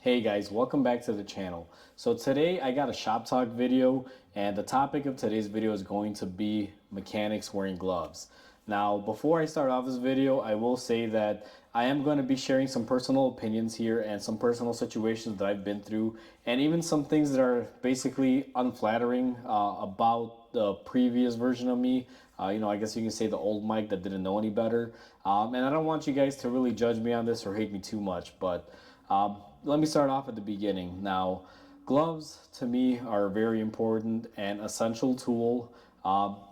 Hey guys, welcome back to the channel. So today I got a shop talk video, and the topic of today's video is going to be mechanics wearing gloves. Now, before I start off this video, I will say that I am going to be sharing some personal opinions here and some personal situations that I've been through, and even some things that are basically unflattering about the previous version of me. I guess you can say the old Mike that didn't know any better. And I don't want you guys to really judge me on this or hate me too much, but let me start off at the beginning. Now, gloves to me are a very important and essential tool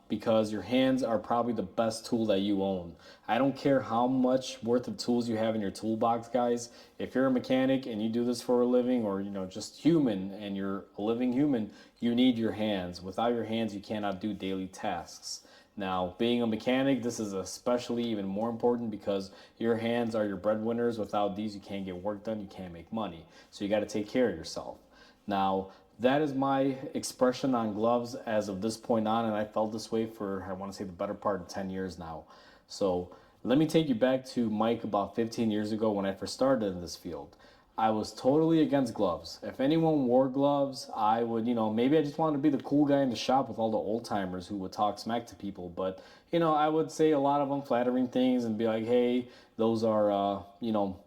because your hands are probably the best tool that you own. I don't care how much worth of tools you have in your toolbox, guys. If you're a mechanic and you do this for a living, or just human and you're a living human, you need your hands. Without your hands, you cannot do daily tasks. Now, being a mechanic, this is especially even more important because your hands are your breadwinners. Without these, you can't get work done, you can't make money. So you got to take care of yourself. Now, that is my expression on gloves as of this point on, and I felt this way for, I want to say, the better part of 10 years now. So let me take you back to Mike about 15 years ago when I first started in this field. I was totally against gloves. If anyone wore gloves, I would, maybe I just wanted to be the cool guy in the shop with all the old timers who would talk smack to people. But, I would say a lot of unflattering things and be like, hey, those are,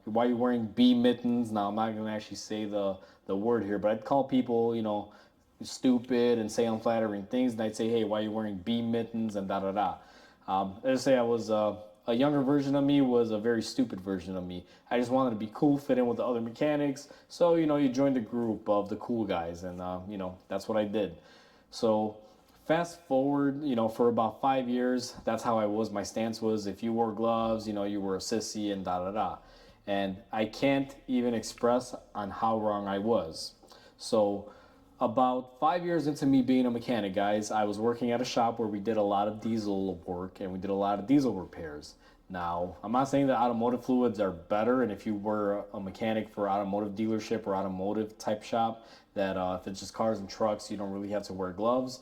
why are you wearing bee mittens? Now, I'm not going to actually say the word here, but I'd call people, stupid and say unflattering things. And I'd say, hey, why are you wearing bee mittens and da da da. Let's say I was a younger version of me was a very stupid version of me. I just wanted to be cool, fit in with the other mechanics. So, you joined the group of the cool guys, and, that's what I did. So, fast forward, for about 5 years, that's how I was. My stance was if you wore gloves, you were a sissy and da da da. And I can't even express on how wrong I was. So, about 5 years into me being a mechanic, guys, I was working at a shop where we did a lot of diesel work and we did a lot of diesel repairs. Now, I'm not saying that automotive fluids are better, and if you were a mechanic for automotive dealership or automotive type shop, that if it's just cars and trucks, you don't really have to wear gloves.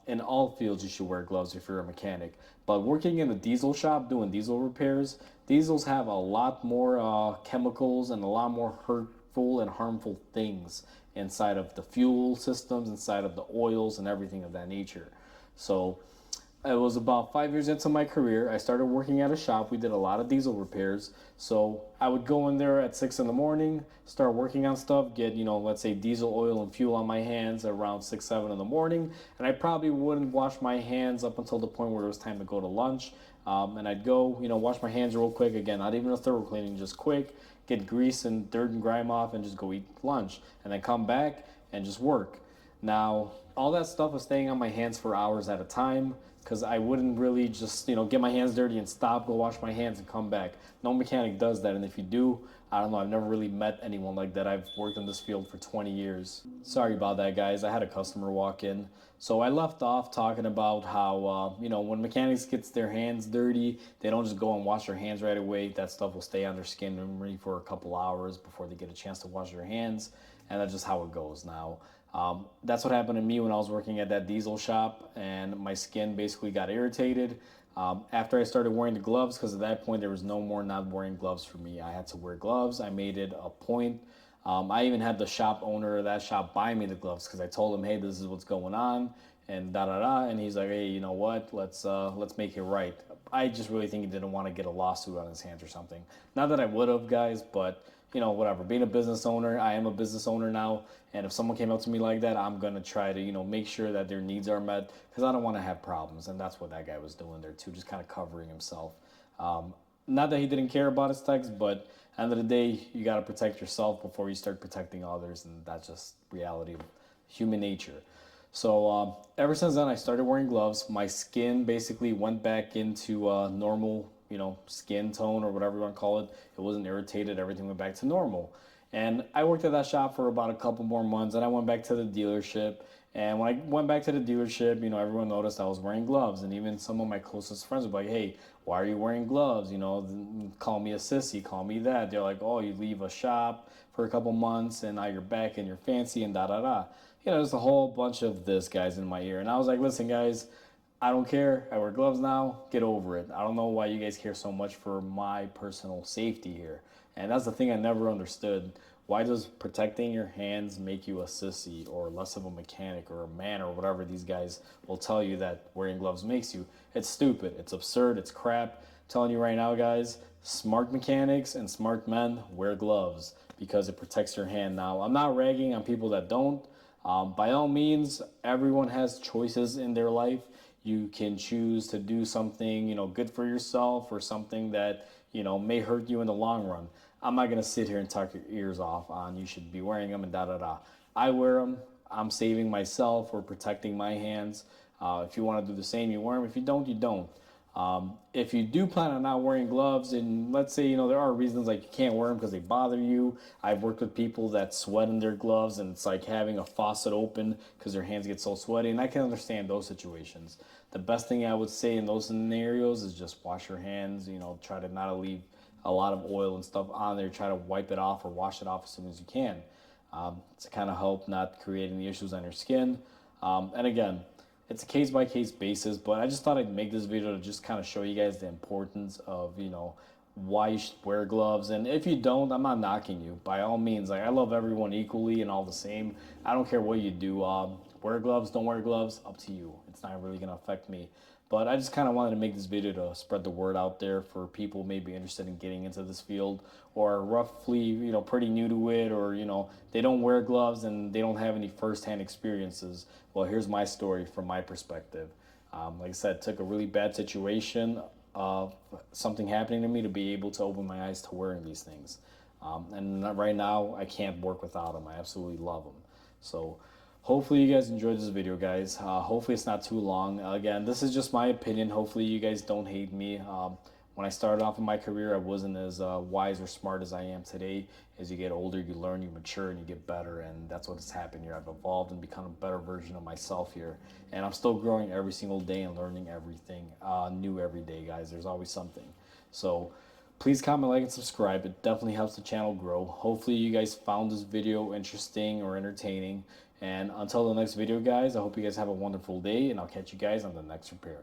In all fields, you should wear gloves if you're a mechanic. But working in a diesel shop doing diesel repairs, diesels have a lot more chemicals and a lot more hurtful and harmful things inside of the fuel systems, inside of the oils, and everything of that nature. So it was about 5 years into my career. I started working at a shop. We did a lot of diesel repairs. So I would go in there at 6 in the morning, start working on stuff, get, let's say diesel oil and fuel on my hands around 6, 7 in the morning. And I probably wouldn't wash my hands up until the point where it was time to go to lunch. And I'd go, wash my hands real quick. Again, not even a thorough cleaning, just quick, get grease and dirt and grime off and just go eat lunch. And then come back and just work. Now, all that stuff was staying on my hands for hours at a time because I wouldn't really just, get my hands dirty and stop, go wash my hands and come back. No mechanic does that. And if you do, I don't know, I've never really met anyone like that. I've worked in this field for 20 years. Sorry about that, guys. I had a customer walk in. So I left off talking about how, when mechanics gets their hands dirty, they don't just go and wash their hands right away. That stuff will stay on their skin memory for a couple hours before they get a chance to wash their hands. And that's just how it goes now. That's what happened to me when I was working at that diesel shop, and my skin basically got irritated. After I started wearing the gloves, because at that point there was no more not wearing gloves for me. I had to wear gloves. I made it a point. I even had the shop owner of that shop buy me the gloves because I told him, hey, this is what's going on, and da da da. And he's like, hey, you know what? Let's make it right. I just really think he didn't want to get a lawsuit on his hands or something. Not that I would have, guys, but whatever. Being a business owner, I am a business owner now, and if someone came up to me like that, I'm gonna try to, make sure that their needs are met because I don't want to have problems, and that's what that guy was doing there too, just kind of covering himself. Not that he didn't care about his techs, but at the end of the day, you got to protect yourself before you start protecting others, and that's just reality of human nature. So ever since then, I started wearing gloves. My skin basically went back into normal, skin tone or whatever you want to call it. It wasn't irritated. Everything went back to normal. And I worked at that shop for about a couple more months, and I went back to the dealership. And when I went back to the dealership, everyone noticed I was wearing gloves, and even some of my closest friends were like, "Hey, why are you wearing gloves? Call me a sissy, call me that." They're like, "Oh, you leave a shop for a couple months, and now you're back and you're fancy and da da da." There's a whole bunch of this guys in my ear, and I was like, "Listen, guys, I don't care. I wear gloves now. Get over it. I don't know why you guys care so much for my personal safety here." And that's the thing I never understood. Why does protecting your hands make you a sissy or less of a mechanic or a man or whatever these guys will tell you that wearing gloves makes you? It's stupid. It's absurd. It's crap. I'm telling you right now, guys, smart mechanics and smart men wear gloves because it protects your hand. Now, I'm not ragging on people that don't. By all means, everyone has choices in their life. You can choose to do something, good for yourself or something that, may hurt you in the long run. I'm not going to sit here and talk your ears off on you should be wearing them and da da da. I wear them. I'm saving myself or protecting my hands. If you want to do the same, you wear them. If you don't, you don't. If you do plan on not wearing gloves, and let's say, there are reasons like you can't wear them because they bother you. I've worked with people that sweat in their gloves and it's like having a faucet open because their hands get so sweaty. And I can understand those situations. The best thing I would say in those scenarios is just wash your hands, try to not leave a lot of oil and stuff on there. Try to wipe it off or wash it off as soon as you can to kind of help not create any issues on your skin. And again, it's a case by case basis, but I just thought I'd make this video to just kind of show you guys the importance of, why you should wear gloves. And if you don't, I'm not knocking you by all means. Like, I love everyone equally and all the same. I don't care what you do. Wear gloves, don't wear gloves, up to you. It's not really going to affect me. But I just kind of wanted to make this video to spread the word out there for people maybe interested in getting into this field or roughly, pretty new to it, or, they don't wear gloves and they don't have any firsthand experiences. Well, here's my story from my perspective. Like I said, took a really bad situation of something happening to me to be able to open my eyes to wearing these things. And right now, I can't work without them. I absolutely love them. So hopefully you guys enjoyed this video, guys. Hopefully it's not too long. Again, this is just my opinion. Hopefully you guys don't hate me. When I started off in my career, I wasn't as wise or smart as I am today. As you get older, you learn, you mature, and you get better, and that's what has happened here. I've evolved and become a better version of myself here, and I'm still growing every single day and learning everything new every day, guys. There's always something. So please comment, like, and subscribe. It definitely helps the channel grow. Hopefully you guys found this video interesting or entertaining. And until the next video, guys, I hope you guys have a wonderful day, and I'll catch you guys on the next repair.